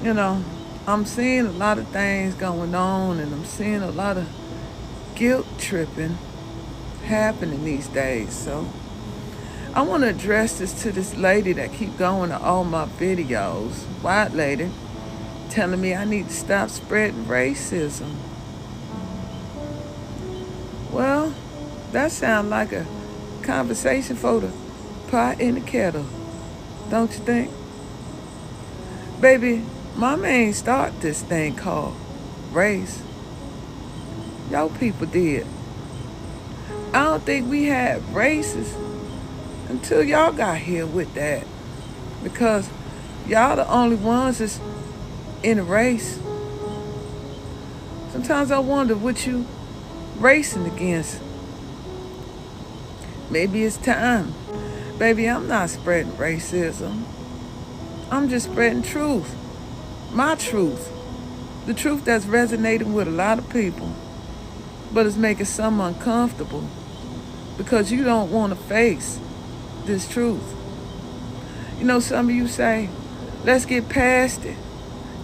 You know, I'm seeing a lot of things going on, and I'm seeing a lot of guilt tripping happening these days. So I want to address this to this lady that keep going to all my videos, white lady, telling me I need to stop spreading racism. Well, that sounds like a conversation for the pot in the kettle, don't you think? Baby, mama ain't start this thing called race. Y'all people did. I don't think we had races until y'all got here with that. Because y'all the only ones that's in a race. Sometimes I wonder what you racing against. Maybe it's time. Baby, I'm not spreading racism. I'm just spreading truth. My truth. The truth that's resonating with a lot of people. But it's making some uncomfortable. Because you don't want to face this truth. You know, some of you say, let's get past it.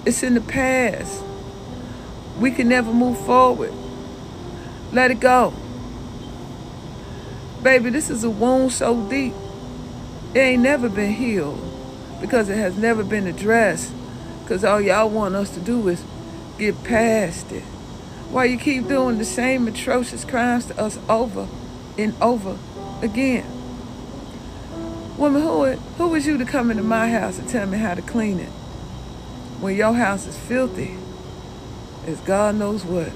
It's in the past. We can never move forward. Let it go. Baby, this is a wound so deep, it ain't never been healed because it has never been addressed. Because all y'all want us to do is get past it. Why you keep doing the same atrocious crimes to us over and over again? Woman, who is you to come into my house and tell me how to clean it when your house is filthy as God knows what?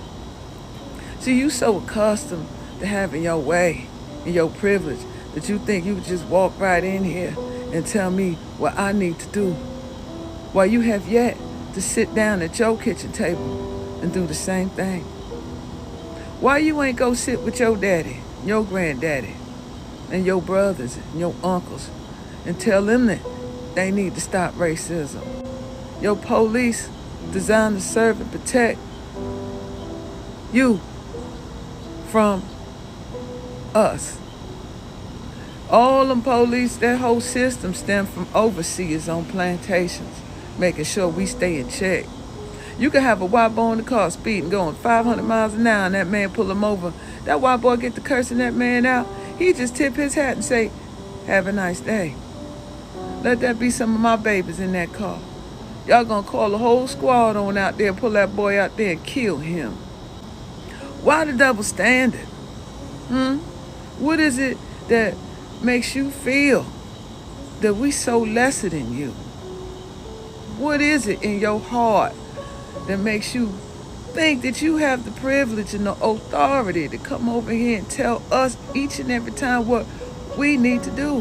See, you so accustomed to having your way and your privilege that you think you could just walk right in here and tell me what I need to do, while you have yet to sit down at your kitchen table and do the same thing. Why you ain't go sit with your daddy, your granddaddy, and your brothers and your uncles and tell them that they need to stop racism? Your police designed to serve and protect you from us. All them police, that whole system stemmed from overseers on plantations, making sure we stay in check. You can have a white boy in the car speeding, going 500 miles an hour, and that man pull him over. That white boy get to cursing that man out. He just tip his hat and say, have a nice day. Let that be some of my babies in that car. Y'all gonna call the whole squad on out there, pull that boy out there and kill him. Why the double standard? What is it that makes you feel that we so lesser than you? What is it in your heart that makes you think that you have the privilege and the authority to come over here and tell us each and every time what we need to do,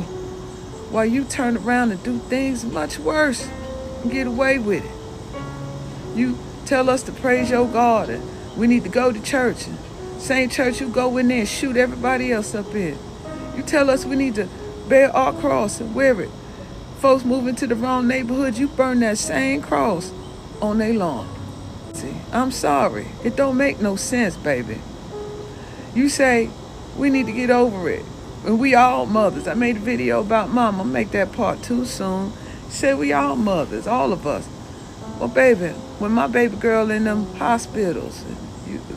while you turn around and do things much worse and get away with it? You tell us to praise your God and we need to go to church, and same church you go in there and shoot everybody else up in. You tell us we need to bear our cross and wear it. Folks move into the wrong neighborhood, you burn that same cross on their lawn. See, I'm sorry. It don't make no sense, baby. You say we need to get over it. And we all mothers. I made a video about mom. I'll make that part 2 soon. Say we all mothers, all of us. Well, baby, when my baby girl in them hospitals,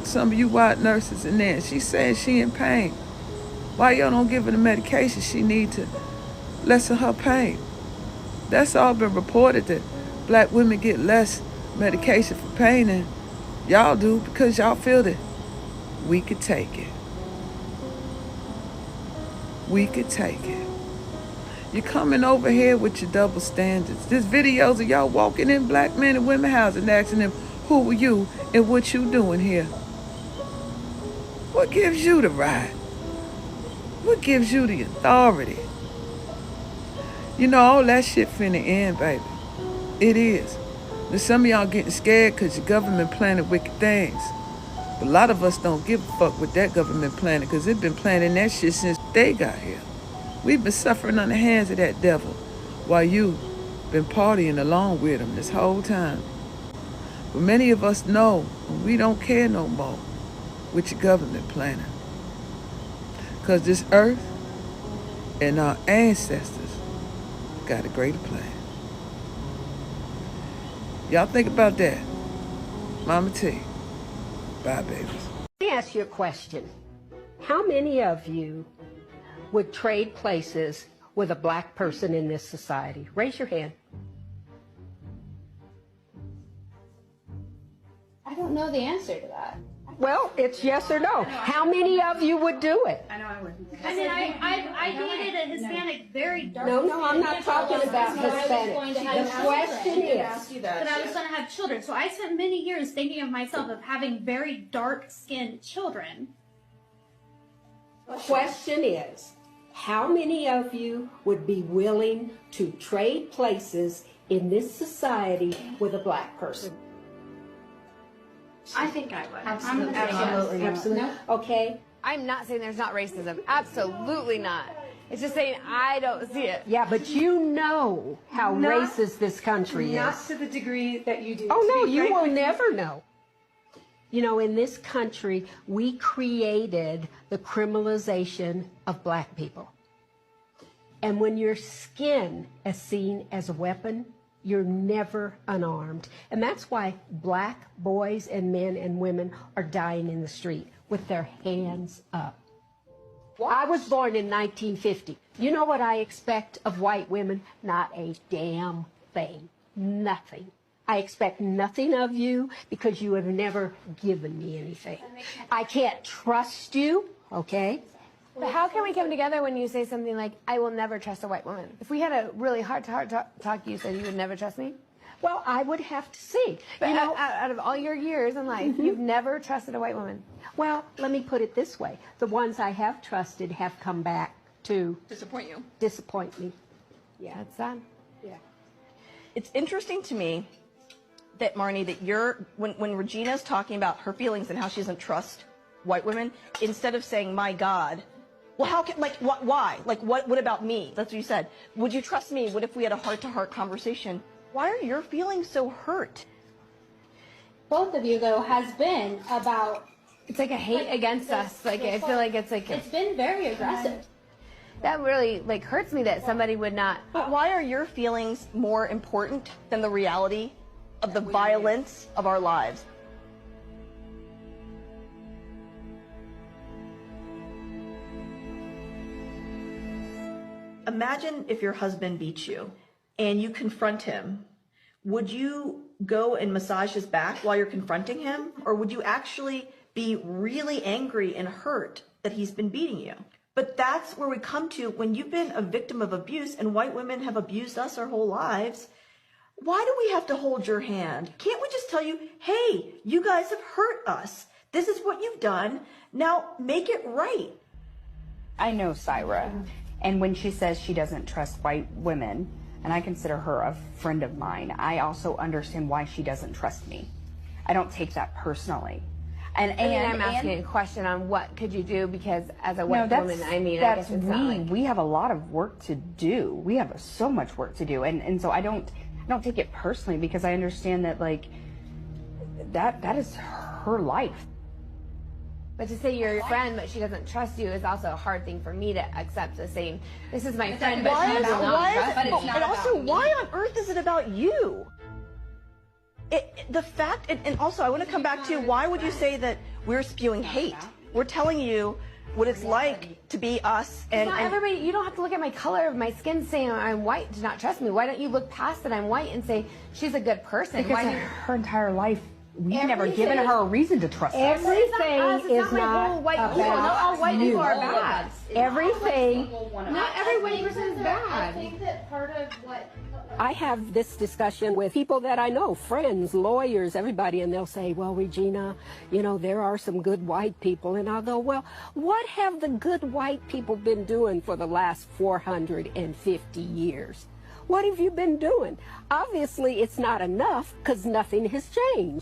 some of you white nurses in there, she says she in pain. Why y'all don't give her the medication she need to lessen her pain? That's all been reported, that black women get less medication for pain than y'all do because y'all feel that we could take it. We could take it. You're coming over here with your double standards. There's videos of y'all walking in black men and women houses and asking them, who are you and what you doing here? What gives you the right? What gives you the authority? You know, all that shit finna end, baby. It is. Now, some of y'all getting scared because your government planning wicked things. But a lot of us don't give a fuck with that government planning because they've been planning that shit since they got here. We've been suffering on the hands of that devil while you been partying along with him this whole time. But many of us know we don't care no more with your government planning. Because this earth and our ancestors got a greater plan. Y'all think about that. Mama T. Bye, babies. Let me ask you a question. How many of you would trade places with a black person in this society? Raise your hand. I don't know the answer to that. Well, it's yes or no. How many of you would do it? I know I wouldn't. I mean, I dated a Hispanic, very dark. No, I'm not talking about Hispanic. The question is, But I was going to have children, so I spent many years thinking of myself of having very dark-skinned children. question is, how many of you would be willing to trade places in this society with a black person? I think I would. Absolutely. Absolutely. No. Okay. I'm not saying there's not racism. Absolutely not. It's just saying I don't see it. Yeah, but you know how racist this country is. Not to the degree that you do. Oh, to no, be you frank will with never know. You know, in this country, we created the criminalization of black people. And when your skin is seen as a weapon, you're never unarmed. And that's why black boys and men and women are dying in the street with their hands up. I was born in 1950. You know what I expect of white women? Not a damn thing. Nothing. I expect nothing of you because you have never given me anything. I can't trust you, okay? But how can we come together when you say something like, I will never trust a white woman? If we had a really heart-to-heart talk, you said you would never trust me? Well, I would have to see. But You know, out of all your years in life, you've never trusted a white woman. well, let me put it this way. The ones I have trusted have come back to disappoint me. Yeah. That's sad. Yeah. It's interesting to me that, Marnie, that when Regina's talking about her feelings and how she doesn't trust white women, instead of saying, my God, well, how can, like, why? Like, what about me? That's what you said. Would you trust me? What if we had a heart-to-heart conversation? Why are your feelings so hurt? Both of you, though, has been about. It's like a hate against us. Like, I feel like it's like, It's been very aggressive. that really, like, hurts me that somebody would not. But why are your feelings more important than the reality of the violence of our lives? Imagine if your husband beats you and you confront him. Would you go and massage his back while you're confronting him? Or would you actually be really angry and hurt that he's been beating you? But that's where we come to when you've been a victim of abuse and white women have abused us our whole lives. Why do we have to hold your hand? Can't we just tell you, hey, you guys have hurt us. This is what you've done. Now make it right. I know Syra, and when she says she doesn't trust white women, and I consider her a friend of mine, I also understand why she doesn't trust me. I don't take that personally. I'm asking a question on what could you do, because as a white woman, I mean, I guess it's not like... We have a lot of work to do. We have so much work to do, and so I don't take it personally, because I understand that, like, that is her life. But to say you're your friend, but she doesn't trust you is also a hard thing for me to accept, the same, this is my friend, but she does not trust me. And also, why on earth is it about you? The fact, and also I want to come back to, why would you say that we're spewing hate? We're telling you what it's like to be us. And not everybody, you don't have to look at my color of my skin saying I'm white to not trust me. Why don't you look past that I'm white and say she's a good person? Because her entire life, we've never given her a reason to trust us. Everything is not whole white people. Not all white people are bad. Everything. Not every white person is bad. I think that part of what. I have this discussion with people that I know, friends, lawyers, everybody, and they'll say, well, Regina, you know, there are some good white people. And I'll go, well, what have the good white people been doing for the last 450 years? What have you been doing? Obviously, it's not enough, because nothing has changed.